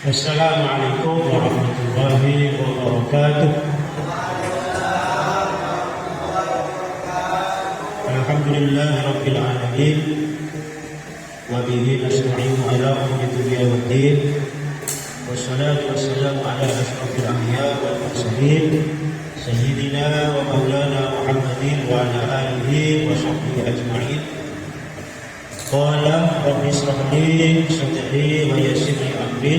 Assalamualaikum warahmatullahi wabarakatuh. Alhamdulillahirabbil alamin wa bihi nasta'inu ala umuri dunya waddin. Wassalatu wassalamu ala asyrafil anbiya wal mursalin sayyidina wa maulana Muhammadin wa ala alihi wa sahbihi ajma'in. Qala rabbi ishrah li sadri wa yassir li amri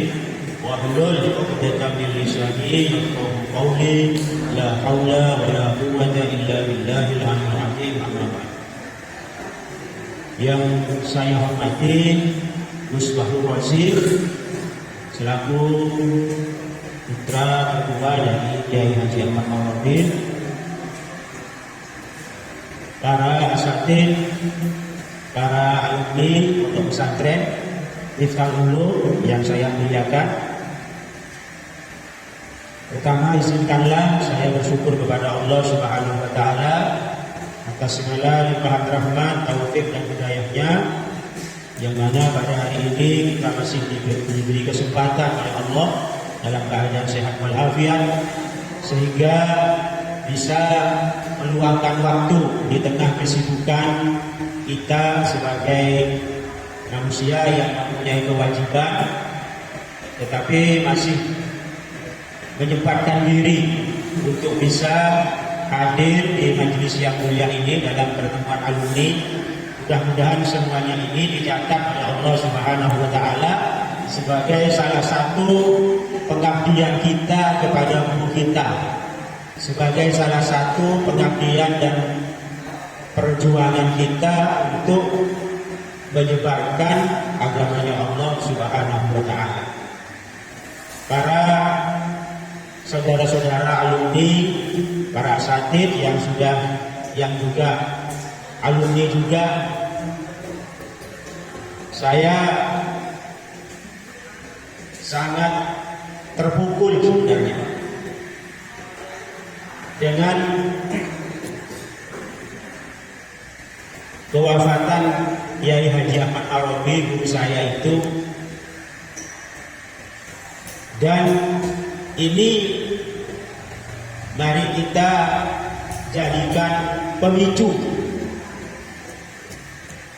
wahlul 'uqdatam min lisani yafqahu qawli. La haula wa la quwwata illa billahil aliyyil azim. Amma ba'd. Yang saya hormati Musbahul Rasyid selaku putra kedua dari Kiai Haji Ahmad Ma'ruf, para asatidz, para alumni untuk pesantren Miftahul Ulum yang saya muliakan. Pertama, izinkanlah saya bersyukur kepada Allah Subhanahu wa taala atas segala limpahan rahmat, taufik dan hidayahnya, yang mana pada hari ini kita masih diberi kesempatan oleh Allah dalam keadaan sehat walafiat, sehingga bisa meluangkan waktu di tengah kesibukan kita sebagai manusia yang mempunyai kewajiban, tetapi masih menyempatkan diri untuk bisa hadir di majelis yang mulia ini dalam pertemuan alumni. Mudah-mudahan semuanya ini dicatat oleh Allah Subhanahu wa taala sebagai salah satu pengabdian kita kepada guru kita, sebagai salah satu pengabdian dan perjuangan kita untuk menyebarkan agamanya Allah Subhanahu wa taala. Para saudara-saudara alumni, para asatidz yang juga alumni juga, saya sangat terpukul sebenarnya dengan kewafatan Kiai Haji Ahmad Arabi, guru saya itu. Dan ini mari kita jadikan pemicu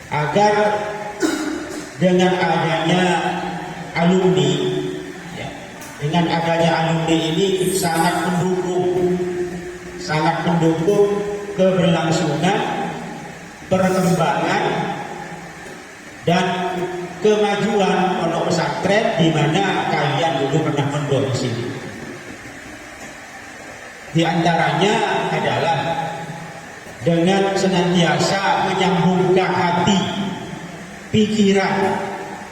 agar dengan adanya alumni, dengan adanya alumni ini sangat mendukung keberlangsungan, perkembangan dan kemajuan pondok pesantren di mana kalian dulu pernah mondok di sini. Di antaranya adalah dengan senantiasa menyambungkan hati, pikiran,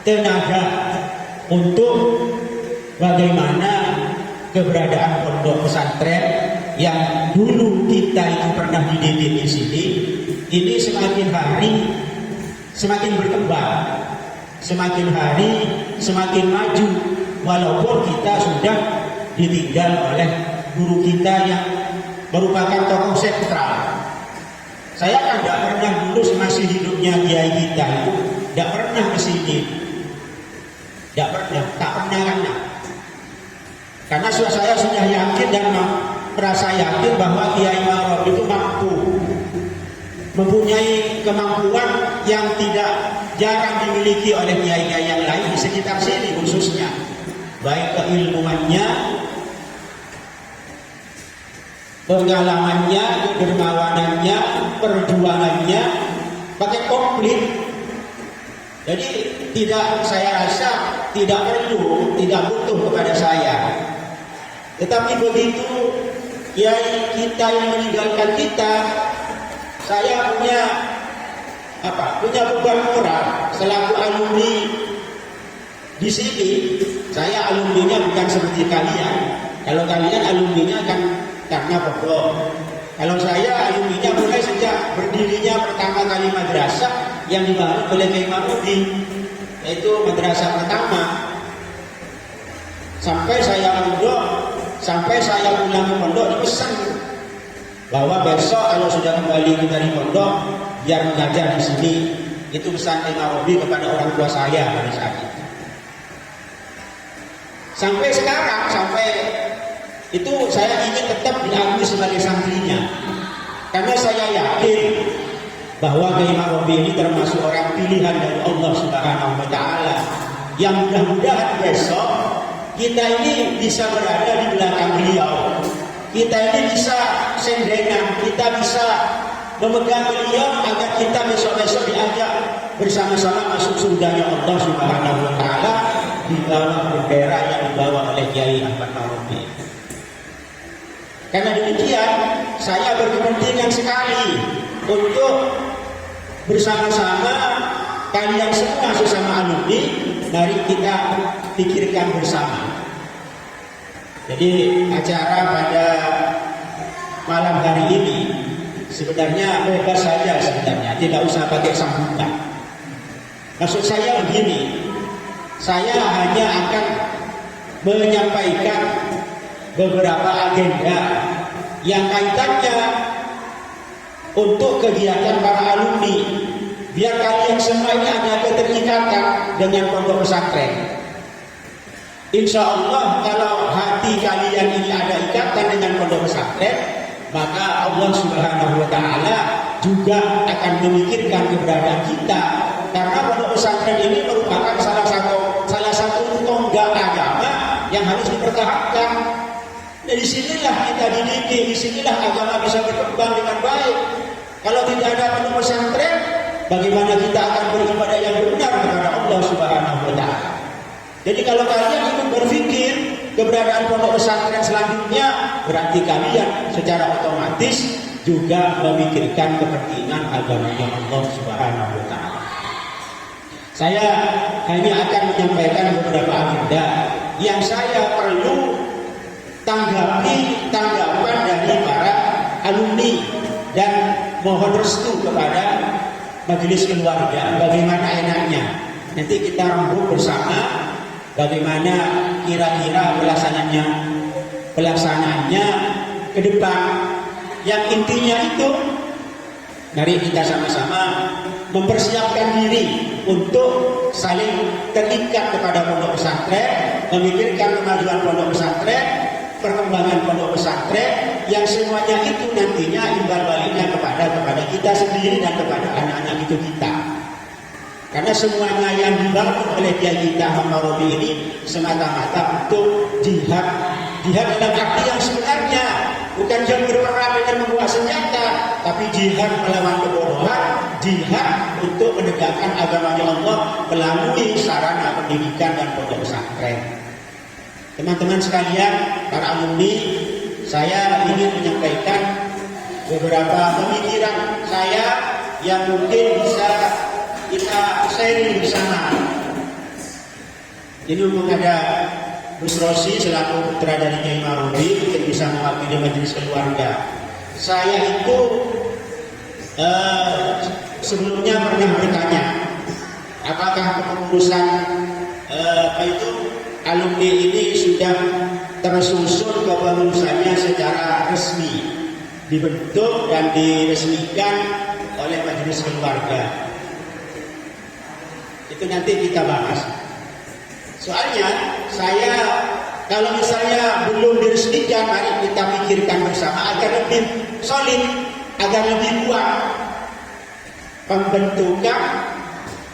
tenaga untuk bagaimana keberadaan pondok pesantren yang dulu kita itu pernah dididik di sini ini semakin hari semakin berkembang, semakin hari semakin maju, walaupun kita sudah ditinggal oleh guru kita yang merupakan tokoh sentral. Saya kan tidak pernah dulu masih hidupnya kiai kita itu tidak pernah ke sini, tak pernah karena saya sudah yakin dan merasa yakin bahwa Kiai Ma'ruf itu mampu, mempunyai kemampuan yang tidak jarang dimiliki oleh kiai-kiai yang lain di sekitar sini khususnya, baik keilmuannya, pengalamannya, kedermawanannya, perjuangannya, pakai komplit. Jadi saya rasa tidak perlu, tidak butuh kepada saya. Tetapi begitu kiai kita yang meninggalkan kita, saya punya beban moral selaku alumni di sini. Saya alumninya bukan seperti kalian. Kalau kalian alumninya kan karena pondok. Kalau saya alumninya mulai sejak berdirinya pertama kali madrasah yang dibangun oleh Kiai Ma'ruf, yaitu madrasah pertama. Sampai saya pulang ke pondok dipesan bahwa besok kalau sudah kembali dari pondok biar mengajar di sini. Itu pesan Kiai Ma'ruf kepada orang tua saya pada saat itu. Sampai sekarang, sampai itu saya ingin tetap diakui sebagai santrinya. Karena saya yakin bahwa Kiai Ma'ruf ini termasuk orang pilihan dari Allah Subhanahu wa taala. Yang mudah-mudahan besok kita ini bisa berada di belakang beliau. Kita ini bisa sendengan, kita bisa memegang beliau agar kita besok-besok diajak bersama-sama masuk surganya Allah Subhanahu wa taala di bawah bendera yang dibawa oleh Kiai Ahmad Ma'ruf. Karena demikian, saya berkepentingan sekali untuk bersama-sama kalian semua sesama alumni, mari kita pikirkan bersama. Jadi acara pada malam hari ini sebenarnya bebas saja sebenarnya, tidak usah pakai sambutan. Maksud saya begini, saya hanya akan menyampaikan beberapa agenda yang kaitannya untuk kegiatan para alumni, biar kalian semua ini ada keterikatan dengan pondok pesantren. Insya Allah kalau hati kalian ini ada ikatan dengan pondok pesantren, maka Allah Subhanahu wa taala juga akan memikirkan keberadaan kita. Karena pondok pesantren ini merupakan salah satu tonggak agama yang harus dipertahankan. Dari sinilah kita dididik, di sinilah agama bisa berkembang dengan baik. Kalau tidak ada pondok pesantren, bagaimana kita akan beribadah yang benar kepada Allah Subhanahu wa taala? Jadi kalau kalian ingin berpikir keberadaan pondok pesantren selanjutnya, berarti kalian secara otomatis juga memikirkan kepentingan agamanya Allah Subhanahu wa taala. Saya hanya akan menyampaikan beberapa agenda yang saya perlu tanggapan dari para alumni dan mohon restu kepada majelis keluarga. Bagaimana enaknya nanti kita rembuk bersama bagaimana kira-kira pelaksanaannya ke depan. Yang intinya itu, mari kita sama-sama mempersiapkan diri untuk saling terikat kepada pondok pesantren, memikirkan kemajuan pondok pesantren, perkembangan pondok pesantren, yang semuanya itu nantinya imbal baliknya kepada kita sendiri dan kepada anak-anak itu kita. Karena semuanya yang dibangun oleh Kiai kita Ahmad Ma'ruf ini semata-mata untuk jihad dalam arti yang sebenarnya, bukan jihad berperang dengan membawa senjata, tapi jihad melawan kebodohan, jihad untuk menegakkan agamanya Allah melalui sarana pendidikan dan pondok pesantren. Teman-teman sekalian, para alumni, saya ingin menyampaikan beberapa pemikiran saya yang mungkin bisa kita sharing bersama. Ini umum ada Gus Rosi selaku putra dari Kiai Ma'ruf yang bisa mewakili majelis keluarga. Saya itu sebelumnya pernah bertanya, apakah kepengurusan alumni ini sudah tersusun kepengurusannya secara resmi, dibentuk dan diresmikan oleh majelis keluarga. Itu nanti kita bahas. Soalnya saya kalau misalnya belum diresmikan, mari kita pikirkan bersama agar lebih solid, agar lebih kuat pembentukan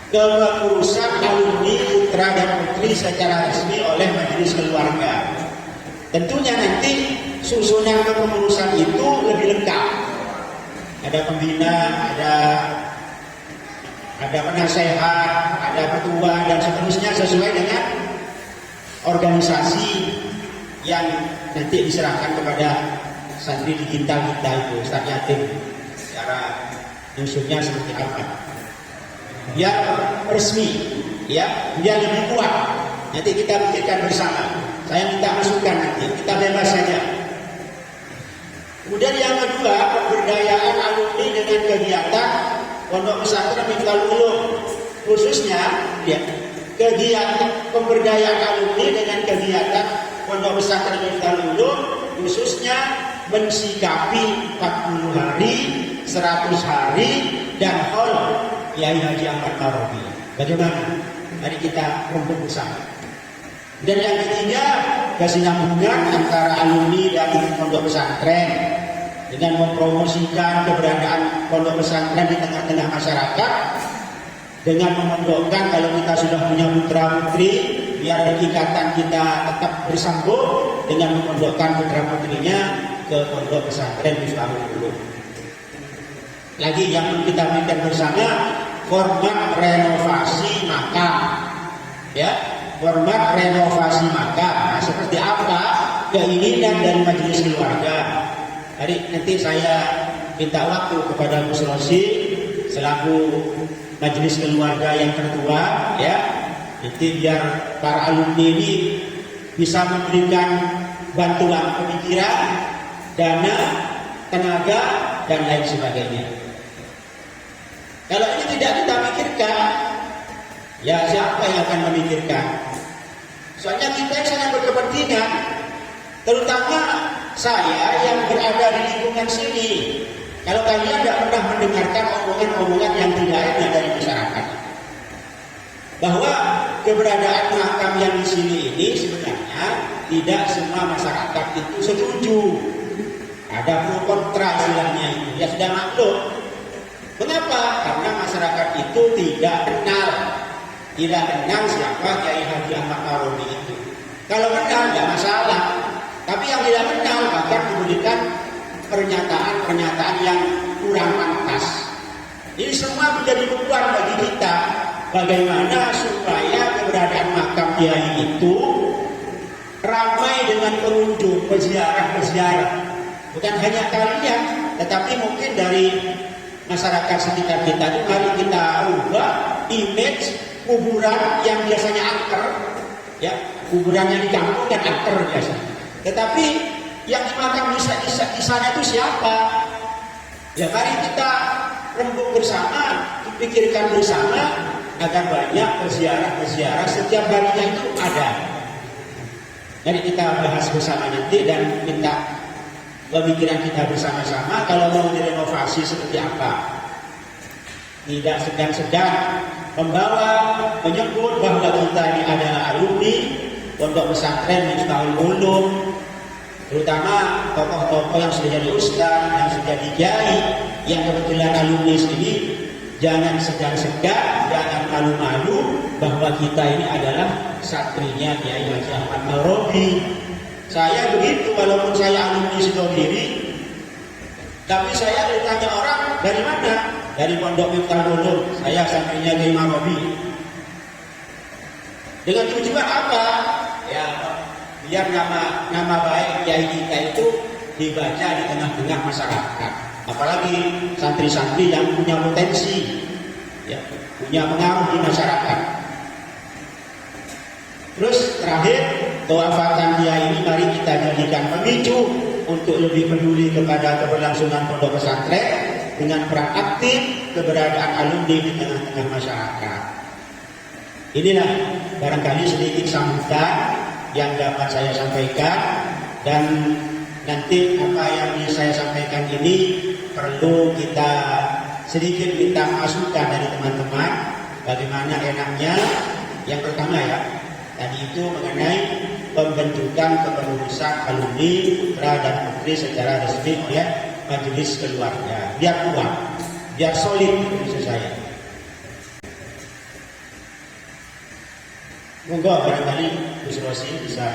kepengurusan alumni putra dan putri secara resmi oleh majelis keluarga. Tentunya nanti susunan kepengurusan itu lebih lengkap. Ada pembina, ada penasehat, ada ketua dan seterusnya sesuai dengan organisasi yang nanti diserahkan kepada santri digital kita itu, Ustaz Yatim. Cara nyusunnya seperti apa? Biar resmi, ya, biar lebih kuat. Nanti kita pikirkan bersama. Saya minta masukan nanti, kita bebas saja. Kemudian yang kedua, pemberdayaan alumni dengan kegiatan pondok pesantren Miftaul Ulum, khususnya ya, kegiatan pemberdayaan alumni dengan kegiatan pondok pesantren Miftaul Ulum, khususnya mensikapi 40 hari, 100 hari dan haul Kiai Haji Ahmad Ma'ruf. Bagaimana? Mari kita rembuk bersama. Dan yang ketiga, kesinambungan antara alumni dan pondok pesantren dengan mempromosikan keberadaan pondok pesantren di tengah-tengah masyarakat, dengan memondokkan kalau kita sudah punya putra putri, biar ikatan kita tetap bersambung dengan memondokkan putra putrinya ke pondok pesantren Miftahul Ulum. Lagi yang kita minta bersama, format renovasi makam, ya, format renovasi makam. Nah, seperti apa keinginan dari majelis keluarga? Nanti saya minta waktu kepada Gus Rosi selaku majelis keluarga yang tertua, ya, nanti biar para alumni ini bisa memberikan bantuan pemikiran, dana, tenaga, dan lain sebagainya. Kalau ini tidak kita pikirkan, ya siapa yang akan memikirkan? Soalnya kita yang sangat berkepentingan, terutama saya yang berada di lingkungan sini. Kalau kalian tidak pernah mendengarkan omongan-omongan yang tidak enak dari masyarakat, bahwa keberadaan makam yang di sini ini sebenarnya tidak semua masyarakat itu setuju. Ada pro kontra istilahnya itu, ya sudah maklum. Mengapa? Karena masyarakat itu tidak kenal siapa Kiai Haji Ahmad Marobi itu. Kalau kenal tidak masalah, tapi yang tidak kenal bahkan memberikan pernyataan-pernyataan yang kurang pantas. Ini semua menjadi beban bagi kita. Bagaimana supaya keberadaan makam Kiai itu ramai dengan pengunjung, peziarah. Bukan hanya kalian, tetapi mungkin dari masyarakat sekitar kita itu mari kita ubah image kuburan yang biasanya angker, ya, kuburan yang di kampung kan angker biasa. Tetapi yang dimakam di sana itu siapa? Ya mari kita rembuk bersama, pikirkan bersama agar banyak peziarah setiap harinya itu ada. Jadi kita bahas bersama nanti dan minta pemikiran kita bersama-sama kalau mau direnovasi seperti apa. Tidak sedang-sedang menyebut bahwa kita ini adalah alumni pondok pesantren Miftahul Ulum, terutama tokoh-tokoh yang sudah jadi ustaz, yang sudah jadi kiai, yang kebetulan alumni sini. Jangan segan-segan, jangan malu-malu bahwa kita ini adalah satrinya Kiai Haji Ahmad Marobi. Saya begitu, walaupun saya alumni Sidogiri, tapi saya ditanya orang dari mana? Dari Pondok Miftahul Ulum. Saya satrinya Kiai Marobi. Dengan tujuan apa? Ya, biar nama baik Kiai kita itu dibaca di tengah-tengah masyarakat. Apalagi santri-santri yang punya potensi, ya, punya pengaruh di masyarakat. Terus terakhir, doakan dia ini mari kita jadikan pemicu untuk lebih peduli kepada keberlangsungan pondok pesantren dengan peran aktif keberadaan alumni di tengah-tengah masyarakat. Inilah barangkali sedikit sambutan yang dapat saya sampaikan, dan nanti apa yang saya sampaikan ini perlu kita sedikit minta masukan dari teman-teman bagaimana enaknya. Yang pertama ya, tadi itu mengenai pembentukan kepengurusan alumni putra dan putri secara resmi oleh majelis keluarga, biar kuat, biar solid maksud saya. Monggo barangkali Gus Rosi bisa